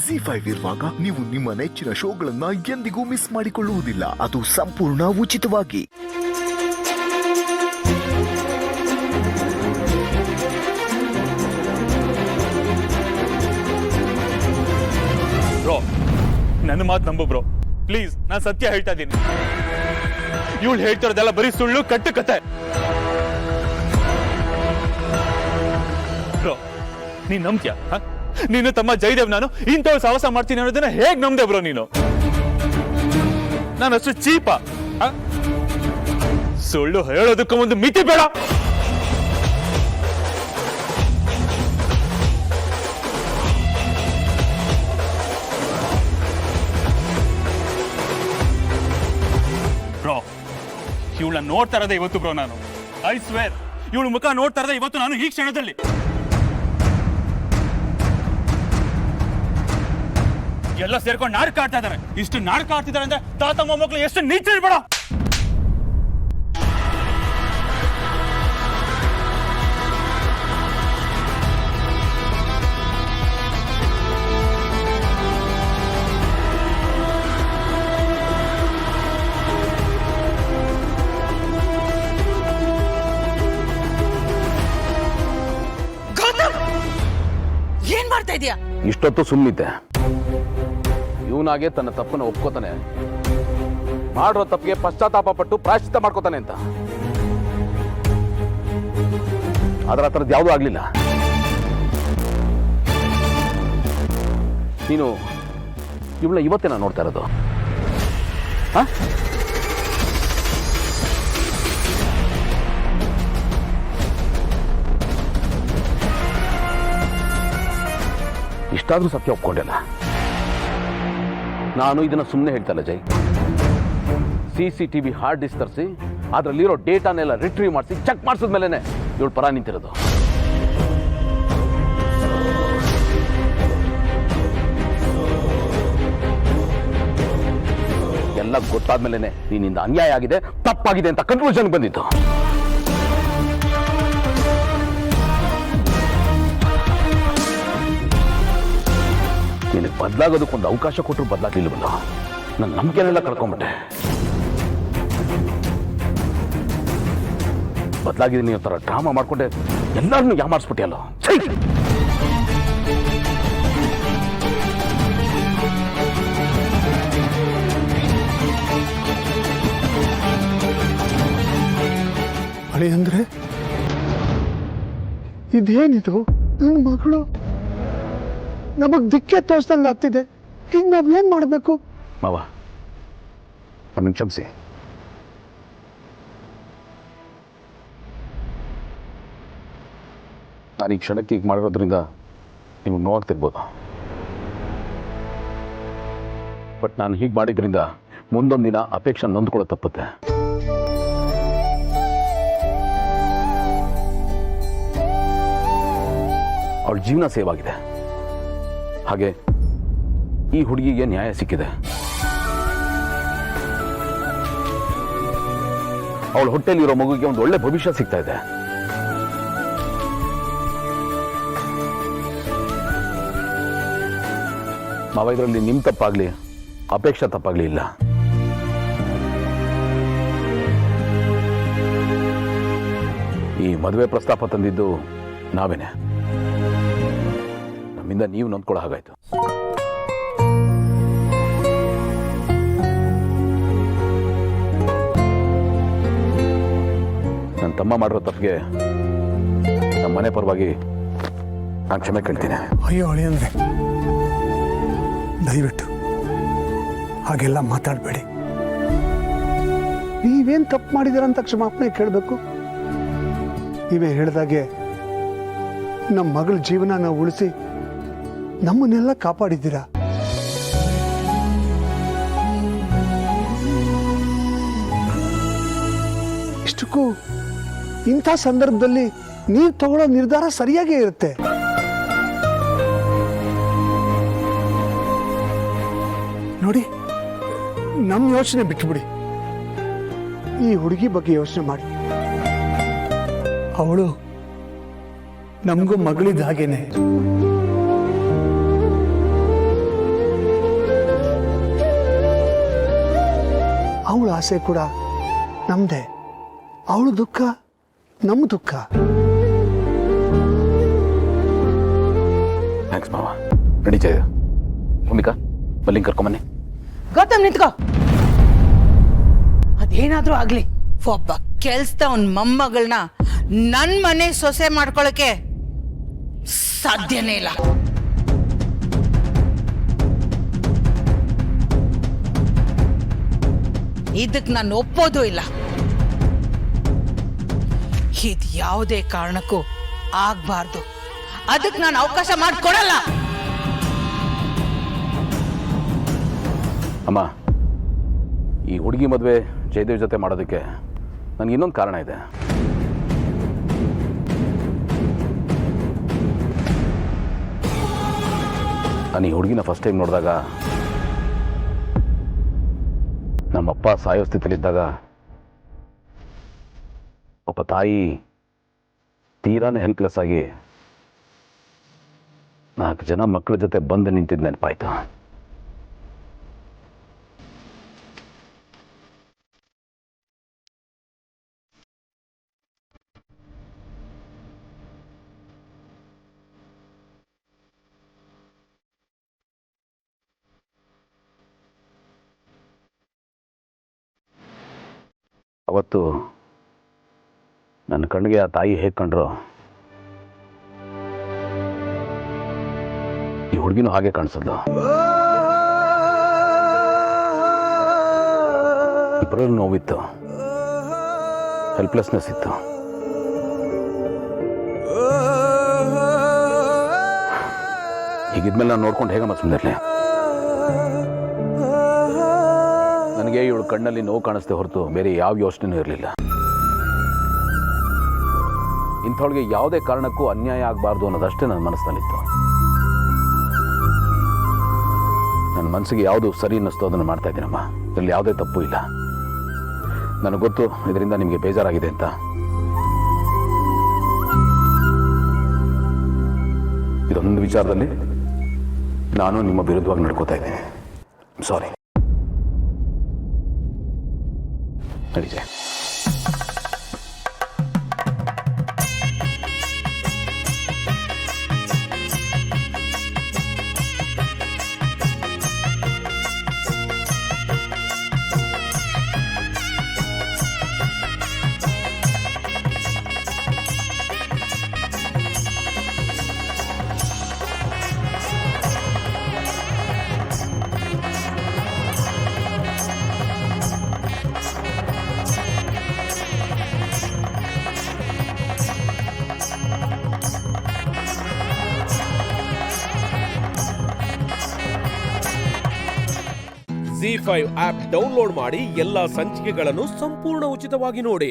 ZEE5 ಇರುವಾಗ ನೀವು ನಿಮ್ಮ ನೆಚ್ಚಿನ ಶೋಗಳನ್ನ ಎಂದಿಗೂ ಮಿಸ್ ಮಾಡಿಕೊಳ್ಳುವುದಿಲ್ಲ. ಅದು ಸಂಪೂರ್ಣ ಉಚಿತವಾಗಿ. ಬ್ರೋ, ನನ್ನ ಮಾತು ನಂಬು ಬ್ರೋ, ಪ್ಲೀಸ್. ನಾನು ಸತ್ಯ ಹೇಳ್ತಾ ಇದ್ದೀನಿ. ಇವಳು ಹೇಳ್ತಿರೋದೆಲ್ಲ ಬರೀ ಸುಳ್ಳು, ಕಟ್ಟು ಕತೆ. ಬ್ರೋ, ನೀನ್ ನಂಬ್ತ್ಯಾ? ನೀನು ತಮ್ಮ ಜಯದೇವ್ ನಾನು ಇಂಥವ್ರು ಸಾಹಸ ಮಾಡ್ತೀನಿ ಅನ್ನೋದನ್ನ ಹೇಗ್ ನಂಬ್ದೆ ಬ್ರೋ ನೀನು? ನಾನು ಅಷ್ಟು ಚೀಪ? ಸುಳ್ಳು ಹೇಳೋದಕ್ಕೂ ಒಂದು ಮಿತಿ ಬೇಡ. ಬ್ರೋ, ಇವಳ ನೋಡ್ತಾ ಇರೋದೇ ಇವತ್ತು ಬ್ರೋ ನಾನು. ಐ ಸ್ವೇರ್, ಇವಳು ಮುಖ ನೋಡ್ತಾ ಇರೋದೇ ಇವತ್ತು ನಾನು ಈ ಕ್ಷಣದಲ್ಲಿ. ಎಲ್ಲ ಸೇರ್ಕೊಂಡು ನಾಟಕ ಆಡ್ತಾ ಇದಾರೆ. ಇಷ್ಟು ನಾಟಕ ಆಡ್ತಿದ್ದಾರೆ ಅಂದ್ರೆ ತಾತ ಮೊಮ್ಮಕ್ಕಳು ಎಷ್ಟು ನೀಚ ಇರ್ಬೇಡ. ಏನ್ ಮಾಡ್ತಾ ಇದೀಯಾ? ಇಷ್ಟೊತ್ತು ಸುಮ್ಮನಿದ್ದೆ. ಇವನಾಗೆ ತನ್ನ ತಪ್ಪನ್ನು ಒಪ್ಕೋತಾನೆ, ಮಾಡಿರೋ ತಪ್ಪಿಗೆ ಪಶ್ಚಾತ್ತಾಪ ಪಟ್ಟು ಪ್ರಾಯಶ್ಚಿತ್ತ ಮಾಡ್ಕೋತಾನೆ ಅಂತ. ಅದರ ಥರದ್ದು ಯಾವುದೂ ಆಗ್ಲಿಲ್ಲ. ನೀನು ಇವಳ ಇವತ್ತೇ ನಾನು ನೋಡ್ತಾ ಇರೋದು. ಇಷ್ಟಾದ್ರೂ ಸತ್ಯ ಒಪ್ಕೊಂಡಿಲ್ಲ. ನಾನು ಇದನ್ನ ಸುಮ್ಮನೆ ಹೇಳ್ತಲ್ಲ ಜೈ. CCTV ಹಾರ್ಡ್ ಡಿಸ್ಕ್ ತರಿಸಿ ಅದರಲ್ಲಿರೋ ಡೇಟಾನೆಲ್ಲ ರಿಟ್ರೀವ್ ಮಾಡಿಸಿ ಚೆಕ್ ಮಾಡಿಸಿದ್ಮೇಲೆ ಇವಳು ಪರ ನಿಂತಿರೋದು. ಎಲ್ಲ ಗೊತ್ತಾದ್ಮೇಲೆ ನೀನಿಂದ ಅನ್ಯಾಯ ಆಗಿದೆ, ತಪ್ಪಾಗಿದೆ ಅಂತ ಕನ್ಕ್ಲೂಷನ್ ಬಂದಿತ್ತು. ನಿನಗೆ ಬದಲಾಗೋದಕ್ಕೊಂದು ಅವಕಾಶ ಕೊಟ್ಟರು ಬದಲಾಗ್ಲಿಲ್ವಲ್ಲ. ನನ್ನ ನಂಬಿಕೆನೆಲ್ಲ ಕಳ್ಕೊಂಬಿಟ್ಟೆ. ಬದಲಾಗಿದ್ದೀನಿ ಥರ ಡ್ರಾಮಾ ಮಾಡ್ಕೊಂಡೆ ಎಲ್ಲರನ್ನೂ ಯಾಮಾರಿಸ್ಬಿಟ್ಟೆ ಅಲ್ಲ. ಅಳಿ ಅಂದ್ರೆ ಇದೇನಿದು? ನನ್ನ ಮಗಳು ನಮಗ್ ದಿಕ್ಕೆ ತೋರಿಸ್ದಂಗ ಆಗ್ತಿದೆ. ಈಗ ನಾವೇನ್ ಮಾಡ್ಬೇಕು? ಮಾವ, ನನ್ನ ಕ್ಷಮಿಸಿ. ನಾನು ಈ ಕ್ಷಣಕ್ಕೆ ಈಗ ಮಾಡಿರೋದ್ರಿಂದ ನಿಮಗೆ ನೋವಾಗ್ತಿರ್ಬೋದು. ಬಟ್ ನಾನು ಹೀಗೆ ಮಾಡಿದ್ರಿಂದ ಮುಂದೊಂದು ದಿನ ಅಪೇಕ್ಷೆ ನೊಂದ್ಕೊಳ್ಳೋ ತಪ್ಪುತ್ತೆ. ಅವಳ ಜೀವನ ಸೇವ್ ಆಗಿದೆ, ಹಾಗೆ ಈ ಹುಡುಗಿಗೆ ನ್ಯಾಯ ಸಿಕ್ಕಿದೆ. ಅವಳ ಹೊಟ್ಟೆಲಿರೋ ಮಗುಗೆ ಒಂದು ಒಳ್ಳೆ ಭವಿಷ್ಯ ಸಿಗ್ತಾ ಇದೆ. ಮಾವ, ಇದರಲ್ಲಿ ನಿಮ್ ತಪ್ಪಾಗ್ಲಿ ಅಪೇಕ್ಷಾ ತಪ್ಪಾಗ್ಲಿ ಇಲ್ಲ. ಈ ಮದುವೆ ಪ್ರಸ್ತಾಪ ತಂದಿದ್ದು ನಾವೇನೆ. ನಮ್ಮಿಂದ ನೀವು ನೊಂದ್ಕೊಳ್ಳೋ ಹಾಗಾಯ್ತು. ನನ್ನ ತಮ್ಮ ಮಾಡಿರೋ ತಪ್ಪಿಗೆ ನಮ್ಮ ಮನೆ ಪರವಾಗಿ ನಾನು ಕ್ಷಮೆ ಕೇಳ್ತೀನಿ. ಅಯ್ಯೋ ಅಳಿ ಅಂದ್ರೆ ದಯವಿಟ್ಟು ಹಾಗೆಲ್ಲ ಮಾತಾಡಬೇಡಿ. ನೀವೇನ್ ತಪ್ಪು ಮಾಡಿದಿರಂತ ಕ್ಷಮಾಪಣೆ ಕೇಳಬೇಕು. ನೀವೇ ಹೇಳಿದಾಗೆ ನಮ್ಮ ಮಗಳ ಜೀವನ ನಾವು ಉಳಿಸಿ ನಮ್ಮನ್ನೆಲ್ಲ ಕಾಪಾಡಿದ್ದೀರಾ. ಇಷ್ಟಕ್ಕೂ ಇಂಥ ಸಂದರ್ಭದಲ್ಲಿ ನೀವು ತಗೊಳ್ಳೋ ನಿರ್ಧಾರ ಸರಿಯಾಗೇ ಇರುತ್ತೆ. ನೋಡಿ, ನಮ್ಮ ಯೋಚನೆ ಬಿಟ್ಬಿಡಿ, ಈ ಹುಡುಗಿ ಬಗ್ಗೆ ಯೋಚನೆ ಮಾಡಿ. ಅವಳು ನಮಗೂ ಮಗಳಿದ್ದ ಹಾಗೇನೆ. ಆಸೆ ಕೂಡ ನಮ್ಮದೇ. ಅವಳು ದುಃಖ ನಮ್ಮ ದುಃಖ. ಥ್ಯಾಂಕ್ಸ್ ಮಾವ. ರೆಡಿ ಜಯ. ಭೂಮಿಕಾ ಬಲ್ಲಿಂಗ್ ಕರ್ಕೊಂಬನ್ನಿ. ಗೌತಮ್ ನಿಂತ್ಕೋ. ಅದೇನಾದ್ರೂ ಆಗ್ಲಿ, ಒಬ್ಬ ಕೆಲ್ಸದ ಅವನ್ ಮೊಮ್ಮಗಳನ್ನ ನನ್ ಮನೆ ಸೊಸೆ ಮಾಡ್ಕೊಳಕ್ಕೆ ಸಾಧ್ಯನೇ ಇಲ್ಲ. ಇದಕ್ ನಾನು ಒಪ್ಪೋದು ಇಲ್ಲ. ಇದ್ ಯಾವುದೇ ಕಾರಣಕ್ಕೂ ಆಗ್ಬಾರ್ದು. ಅದಕ್ಕೆ ನಾನು ಅವಕಾಶ ಮಾಡಿಕೊಡಲ್ಲ. ಅಮ್ಮ, ಈ ಹುಡುಗಿ ಮದುವೆ ಜಯದೇವ್ ಜೊತೆ ಮಾಡೋದಕ್ಕೆ ನನಗೆ ಇನ್ನೊಂದು ಕಾರಣ ಇದೆ. ನಾನು ಈ ಹುಡುಗಿನ ಫಸ್ಟ್ ಟೈಮ್ ನೋಡಿದಾಗ, ನಮ್ಮಪ್ಪ ಸಾಯೋ ಸ್ಥಿತಿಲಿದ್ದಾಗ, ಒಬ್ಬ ತಾಯಿ ತೀರಾನೇ ಹೆಲ್ಪ್ಲೆಸ್ ಆಗಿ 4 ಜನ ಮಕ್ಕಳ ಜೊತೆ ಬಂದು ನಿಂತಿದ್ದು ನೆನಪಾಯ್ತು. ಅವತ್ತು ನನ್ನ ಕಣ್ಣಿಗೆ ಆ ತಾಯಿ ಹೇಗೆ ಕಂಡ್ರು, ಈ ಹುಡುಗಿನೂ ಹಾಗೆ ಕಾಣಿಸೋದು. ಇಬ್ಬರಲ್ಲೂ ನೋವಿತ್ತು, ಹೆಲ್ಪ್ಲೆಸ್ನೆಸ್ ಇತ್ತು. ಹೀಗಿದ್ಮೇಲೆ ನಾನು ನೋಡ್ಕೊಂಡು ಹೇಗಮ್ಮ ಸುಮ್ಮನಿರಲಿ? ನನಗೆ ಇವಳು ಕಣ್ಣಲ್ಲಿ ನೋವು ಕಾಣಿಸ್ದೆ ಹೊರತು ಬೇರೆ ಯಾವ ಯೋಚನೆನೂ ಇರಲಿಲ್ಲ. ಇಂಥವಳಿಗೆ ಯಾವುದೇ ಕಾರಣಕ್ಕೂ ಅನ್ಯಾಯ ಆಗಬಾರ್ದು ಅನ್ನೋದಷ್ಟೇ ನನ್ನ ಮನಸ್ಸಿನಲ್ಲಿತ್ತು. ನನ್ನ ಮನಸ್ಸಿಗೆ ಯಾವುದು ಸರಿ ಅನ್ನಿಸ್ತೋ ಅದನ್ನು ಮಾಡ್ತಾ ಇದ್ದೀನಮ್ಮ. ಇದರಲ್ಲಿ ಯಾವುದೇ ತಪ್ಪು ಇಲ್ಲ. ನನಗೆ ಗೊತ್ತು ಇದರಿಂದ ನಿಮಗೆ ಬೇಜಾರಾಗಿದೆ ಅಂತ. ಇದೊಂದು ವಿಚಾರದಲ್ಲಿ ನಾನು ನಿಮ್ಮ ವಿರುದ್ಧವಾಗಿ ನಡ್ಕೋತಾ ಇದ್ದೀನಿ. ಸಾರಿ. ನಡೀಜೆ. ZEE5 ಆಪ್ ಡೌನ್ಲೋಡ್ ಮಾಡಿ ಎಲ್ಲಾ ಸಂಚಿಕೆಗಳನ್ನು ಸಂಪೂರ್ಣ ಉಚಿತವಾಗಿ ನೋಡಿ.